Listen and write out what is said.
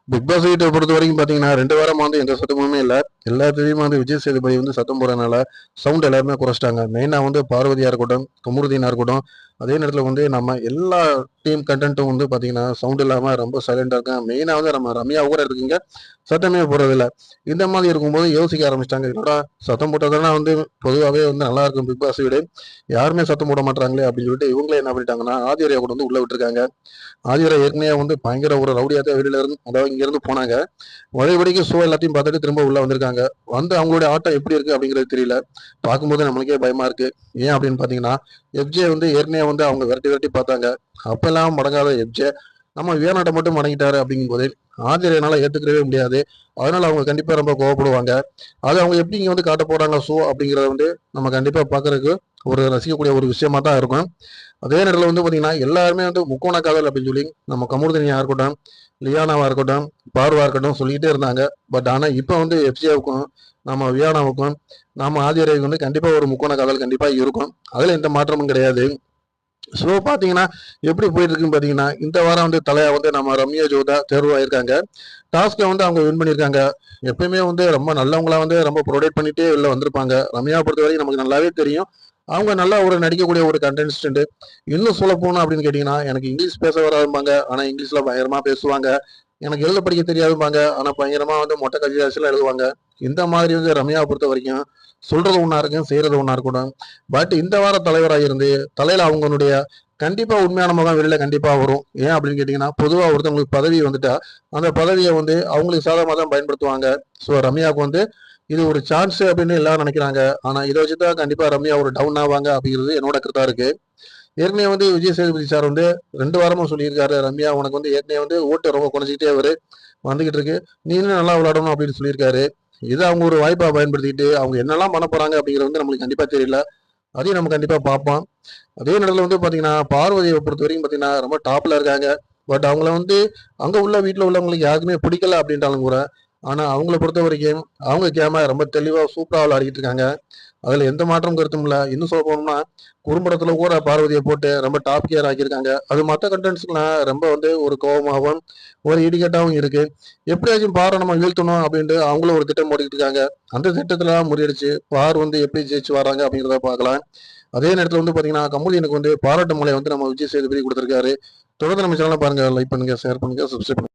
Big pass வீட்டை பொறுத்த வரைக்கும் பார்த்தீங்கன்னா 2 வாரமா வந்து எந்த சத்தமுமே இல்லை. எல்லாத்துலேயுமே வந்து விஜய் சேதுபதி வந்து சத்தம் போடுறதுனால சவுண்ட் எல்லாருமே குறைச்சிட்டாங்க. மெயினாக வந்து பார்வதியாக இருக்கட்டும், கமருதீனா இருக்கட்டும், அதே நேரத்தில் வந்து நம்ம எல்லா டீம் கண்டென்ட்டும் வந்து பார்த்தீங்கன்னா சவுண்ட் இல்லாமல் ரொம்ப சைலண்டாக இருக்காங்க. மெயினாக வந்து நம்ம ரம்யா கூட இருக்குங்க, சத்தமே போடுறதில்ல. இந்த மாதிரி இருக்கும்போது யோசிக்க ஆரம்பிச்சிட்டாங்க, என்னடா சத்தம் போட்டதெல்லாம் வந்து பொதுவாகவே வந்து நல்லா இருக்கும் பிக் பாஸ் வீடு, யாருமே சத்தம் போட மாட்டாங்களே அப்படின்னு சொல்லிட்டு இவங்களே என்ன பண்ணிட்டாங்கன்னா ஆதிவரையை கூட வந்து உள்ள விட்டுருக்காங்க. ஆதிவரை ஏற்கனவே வந்து பயங்கர ஒரு ரவுடியாக வெளியில இருந்து, அதாவது இங்கிருந்து போனாங்க. வழிபடிக்கு ஷோ எல்லாத்தையும் பார்த்துட்டு திரும்ப உள்ள வந்திருக்காங்க. வந்து அவங்களுடைய ஆட்டம் எப்படி இருக்கு அப்படிங்கிறது தெரியல. பார்க்கும்போது நம்மளுக்கே பயமா இருக்கு. ஏன் அப்படின்னு பாத்தீங்கன்னா, எஃப்ஜே வந்து ஏற்கனவே வந்து அவங்க விரட்டி விரட்டி பார்த்தாங்க. அப்பெல்லாம் மடங்காத எஃப்ஜே நம்ம வியானாட்ட மட்டும் மடங்கிட்டாரு அப்படிங்கும்போது ஆதிரியனால ஏத்துக்கவே முடியாது. அதனால அவங்க கண்டிப்பா ரொம்ப கோவப்படுவாங்க. அது அவங்க எப்படி இங்க வந்து காட்ட போறாங்க ஷோ அப்படிங்கறத வந்து நம்ம கண்டிப்பா பாக்குறதுக்கு ஒரு ரசிக்கக்கூடிய ஒரு விஷயமா தான் இருக்கும். அதே நேரத்தில் வந்து பாத்தீங்கன்னா எல்லாருமே வந்து முக்கோண காதல் அப்படின்னு சொல்லி நம்ம கமுருதனியா இருக்கட்டும், லியானாவா இருக்கட்டும், பார்வா இருக்கட்டும் சொல்லிக்கிட்டே இருந்தாங்க. பட் ஆனா இப்போ வந்து எஃப்ஜேவுக்கும் நம்ம வியானாவுக்கும் நம்ம ஆதியரைக்கு வந்து கண்டிப்பா ஒரு முக்கோண காதல் கண்டிப்பா இருக்கும். அதுல எந்த மாற்றமும் கிடையாது. ஸோ பார்த்தீங்கன்னா எப்படி போயிட்டு இருக்குன்னு பார்த்தீங்கன்னா, இந்த வாரம் வந்து தலையா வந்து நம்ம ரம்யா ஜோதா தேர்வாயிருக்காங்க. டாஸ்க்கை வந்து அவங்க வின் பண்ணியிருக்காங்க. எப்பயுமே வந்து ரொம்ப நல்லவங்களா வந்து ரொம்ப ப்ரொடெக்ட் பண்ணிட்டே வெளில வந்திருப்பாங்க. ரம்யாவை பொறுத்தவரைக்கும் நமக்கு நல்லாவே தெரியும். அவங்க நல்லா ஒரு நடிக்கக்கூடிய ஒரு கண்டென்ஸ்டன்ட். இன்னும் சொல்ல போனோம் அப்படின்னு கேட்டீங்கன்னா, எனக்கு இங்கிலீஷ் பேச வராதும்பாங்க. ஆனா இங்கிலீஷ்ல பயங்கரமா பேசுவாங்க. எனக்கு எழுத படிக்க தெரியாதும்பாங்க. ஆனா பயங்கரமா வந்து மொட்டை கஜிதாசில எழுதுவாங்க. இந்த மாதிரி வந்து ரம்யாவை பொறுத்த வரைக்கும் சொல்றது ஒண்ணா இருக்கும், செய்யறது ஒண்ணா இருக்கட்டும். பட் இந்த வார தலைவராக இருந்து தலையில அவங்களுடைய கண்டிப்பா உண்மையான முகம் வெளியில கண்டிப்பா வரும். ஏன் அப்படின்னு கேட்டீங்கன்னா, பொதுவா ஒருத்தவங்களுக்கு பதவி வந்துட்டா அந்த பதவியை வந்து அவங்களுக்கு சாதகமாக தான் பயன்படுத்துவாங்க. ஸோ ரம்யாவுக்கு வந்து இது ஒரு சான்ஸ் அப்படின்னு எல்லாரும் நினைக்கிறாங்க. ஆனா இதை வச்சுதான் கண்டிப்பா ரம்யா ஒரு டவுன் ஆவாங்க அப்படிங்கிறது என்னோட கருத்தா இருக்கு. ஏற்கனவே வந்து விஜய் சேதுபதி சார் வந்து 2 வாரமா சொல்லியிருக்காரு, ரம்யா உனக்கு வந்து ஏற்கனவே வந்து ஓட்டு ரொம்ப குறைஞ்சிக்கிட்டே வந்துகிட்டு இருக்கு, நீ இன்னும் நல்லா விளையாடணும் அப்படின்னு சொல்லியிருக்காரு. இதை அவங்க ஒரு வாய்ப்பா பயன்படுத்திட்டு அவங்க என்னெல்லாம் பண்ண போறாங்க அப்படிங்கிறது வந்து நம்மளுக்கு கண்டிப்பா தெரியல. அதையும் நம்ம கண்டிப்பா பார்ப்போம். அதே நேரத்தில் வந்து பாத்தீங்கன்னா பார்வதியை பொறுத்த வரைக்கும் பாத்தீங்கன்னா ரொம்ப டாப்ல இருக்காங்க. பட் அவங்கள வந்து அங்க உள்ள வீட்டுல உள்ளவங்களுக்கு யாருக்குமே பிடிக்கல அப்படின்ட்டாலும் கூட, ஆனா அவங்கள பொறுத்த வரைக்கும் அவங்க கேமரா ரொம்ப தெளிவா சூப்பரா விளையாடிட்டு இருக்காங்க. அதுல எந்த மாற்றம் கருத்தும் இல்ல. இன்னும் சொல்ல போனோம்னா குறும்படத்துல கூட பார்வதியை போட்டு ரொம்ப டாப் கியர் ஆக்கியிருக்காங்க. அது மற்ற கண்டென்ட்ஸ்க்குலாம் ரொம்ப வந்து ஒரு கோபமாகவும் ஒரு இடிகட்டாகவும் இருக்கு. எப்படியாச்சும் பாரை நம்ம வீழ்த்தணும் அப்படின்ட்டு அவங்களும் ஒரு திட்டம் போட்டுக்கிட்டு இருக்காங்க. அந்த திட்டத்துல முறியடிச்சு பார் வந்து எப்படி ஜெயிச்சு வராங்க அப்படிங்கிறத பார்க்கலாம். அதே நேரத்தில் வந்து பாத்தீங்கன்னா கமலினுக்கு வந்து பாராட்டு மலை வந்து நம்ம விஜய் சேதுபதி கொடுத்திருக்காரு. தொடர்ந்து நம்ம சேனலை பாருங்க, லைக் பண்ணுங்க, ஷேர் பண்ணுங்க, சப்ஸ்கிரைப் பண்ணுங்க.